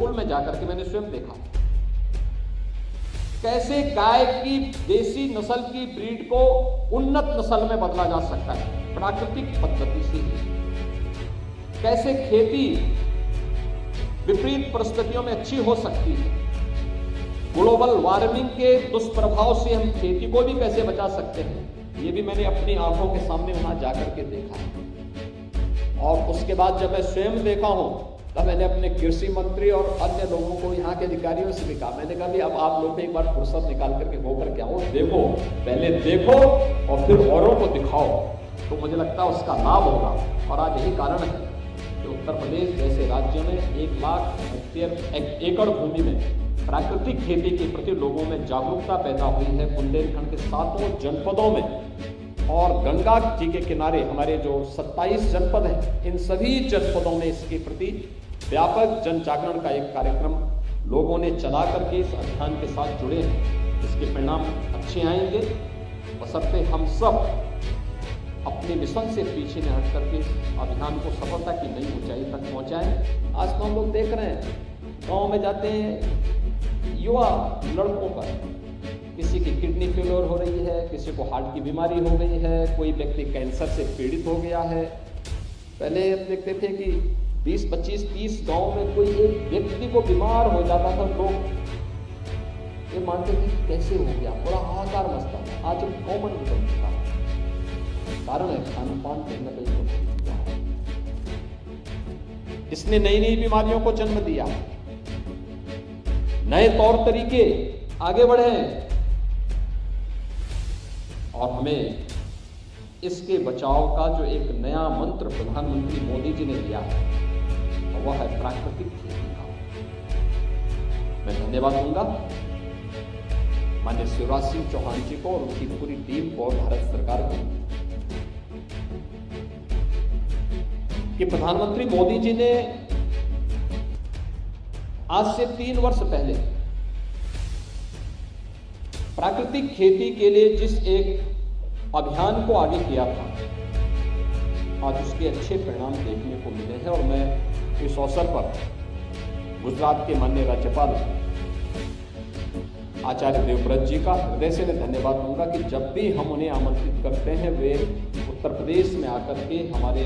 School में जाकर के मैंने स्वयं देखा कैसे गाय की देसी नस्ल की ब्रीड को उन्नत नस्ल में बदला जा सकता है प्राकृतिक पद्धति से। कैसे खेती विपरीत परिस्थितियों में अच्छी हो सकती है। ग्लोबल वार्मिंग के दुष्प्रभाव से हम खेती को भी कैसे बचा सकते हैं, ये भी मैंने अपनी आंखों के सामने वहां जाकर के देखा है। और उसके बाद जब मैं स्वयं देखा हूं तब मैंने अपने कृषि मंत्री और अन्य लोगों को, यहाँ के अधिकारियों से भी कहा, मैंने कहा भी अब आप लोग एक बार फुर्सत निकाल करके होकर के आओ, देखो, पहले देखो और फिर औरों को दिखाओ, तो मुझे लगता है उसका लाभ होगा। और आज यही कारण है कि उत्तर प्रदेश जैसे राज्य में 1 लाख हेक्टेयर एकड़ भूमि में प्राकृतिक खेती के प्रति लोगों में जागरूकता पैदा हुई है। बुंदेलखंड के 7 जनपदों में और गंगा जी के किनारे हमारे जो 27 जनपद हैं, इन सभी जनपदों में इसके प्रति व्यापक जन जागरण का एक कार्यक्रम लोगों ने चला करके इस अभियान के साथ जुड़े हैं। इसके परिणाम अच्छे आएंगे, बशर्ते हम सब अपने मिशन से पीछे न हट करके अभियान को सफलता की नई ऊंचाई तक पहुंचाएं। आज तो हम लोग देख रहे हैं, गांव में जाते हैं, युवा लड़कों पर किसी की किडनी फेलियर हो रही है, किसी को हार्ट की बीमारी हो गई है, कोई व्यक्ति कैंसर से पीड़ित हो गया है। पहले देखते थे कि 20, 25, 30 गांव में कोई एक व्यक्ति को बीमार हो जाता था, लोग ये मानते थे कैसे हो गया, बड़ा हाहाकार मचता था। आज कॉमन बन चुका है। कारण है खान पान कहीं न कहीं। इसने नई नई बीमारियों को जन्म दिया, नए तौर तरीके आगे बढ़े और हमें इसके बचाव का जो एक नया मंत्र प्रधानमंत्री मोदी जी ने दिया है वह है प्राकृतिक खेती का। मैं धन्यवाद दूंगा माननीय शिवराज सिंह चौहान जी को और उनकी पूरी टीम को और भारत सरकार को कि प्रधानमंत्री मोदी जी ने आज से 3 वर्ष पहले प्राकृतिक खेती के लिए जिस एक अभियान को आगे किया था, आज उसके अच्छे परिणाम देखने को मिले हैं। और मैं इस अवसर पर गुजरात के माननीय राज्यपाल आचार्य देवव्रत जी का हृदय से मैं धन्यवाद दूंगा कि जब भी हम उन्हें आमंत्रित करते हैं, वे उत्तर प्रदेश में आकर के हमारे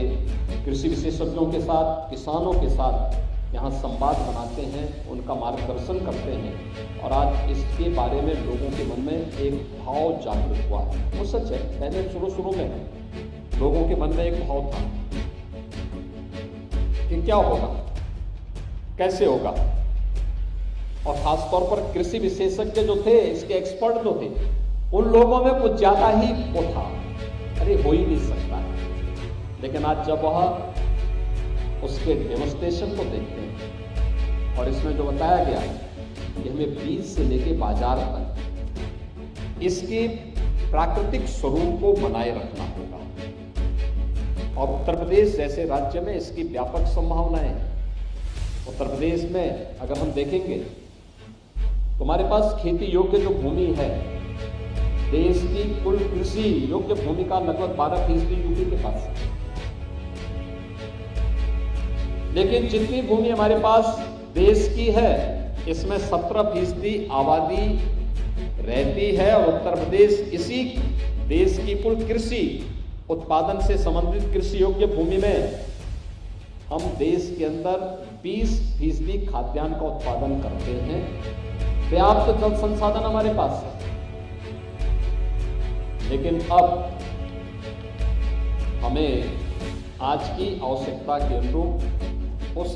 कृषि विशेषज्ञों के साथ, किसानों के साथ यहाँ संवाद बनाते हैं, उनका मार्गदर्शन करते हैं। और आज इसके बारे में लोगों के मन में एक भाव जागृत हुआ है। वो सच है, पहले शुरू में लोगों के मन में एक भाव था कि क्या होगा, कैसे होगा, और खासतौर पर कृषि विशेषज्ञ जो थे, इसके एक्सपर्ट जो थे, उन लोगों में कुछ ज्यादा ही वो था, अरे हो ही नहीं सकता है। लेकिन आज जब वह उसके डेमोन्स्ट्रेशन को देखते हैं और इसमें जो बताया गया है कि हमें बीज से लेके बाजार तक इसके प्राकृतिक स्वरूप को बनाए रखना होगा। और उत्तर प्रदेश जैसे राज्य में इसकी व्यापक संभावनाएं हैं। उत्तर प्रदेश में अगर हम देखेंगे तो हमारे पास खेती योग्य जो भूमि है, देश की कुल कृषि योग्य भूमि का लगभग 12% यूपी के पास है। लेकिन जितनी भूमि हमारे पास देश की है, इसमें 17% आबादी रहती है। और उत्तर प्रदेश इसी देश की कुल कृषि उत्पादन से संबंधित कृषि योग्य भूमि में हम देश के अंदर 20% खाद्यान्न का उत्पादन करते हैं। पर्याप्त जल संसाधन हमारे पास है। लेकिन अब हमें आज की आवश्यकता के अनुरूप उस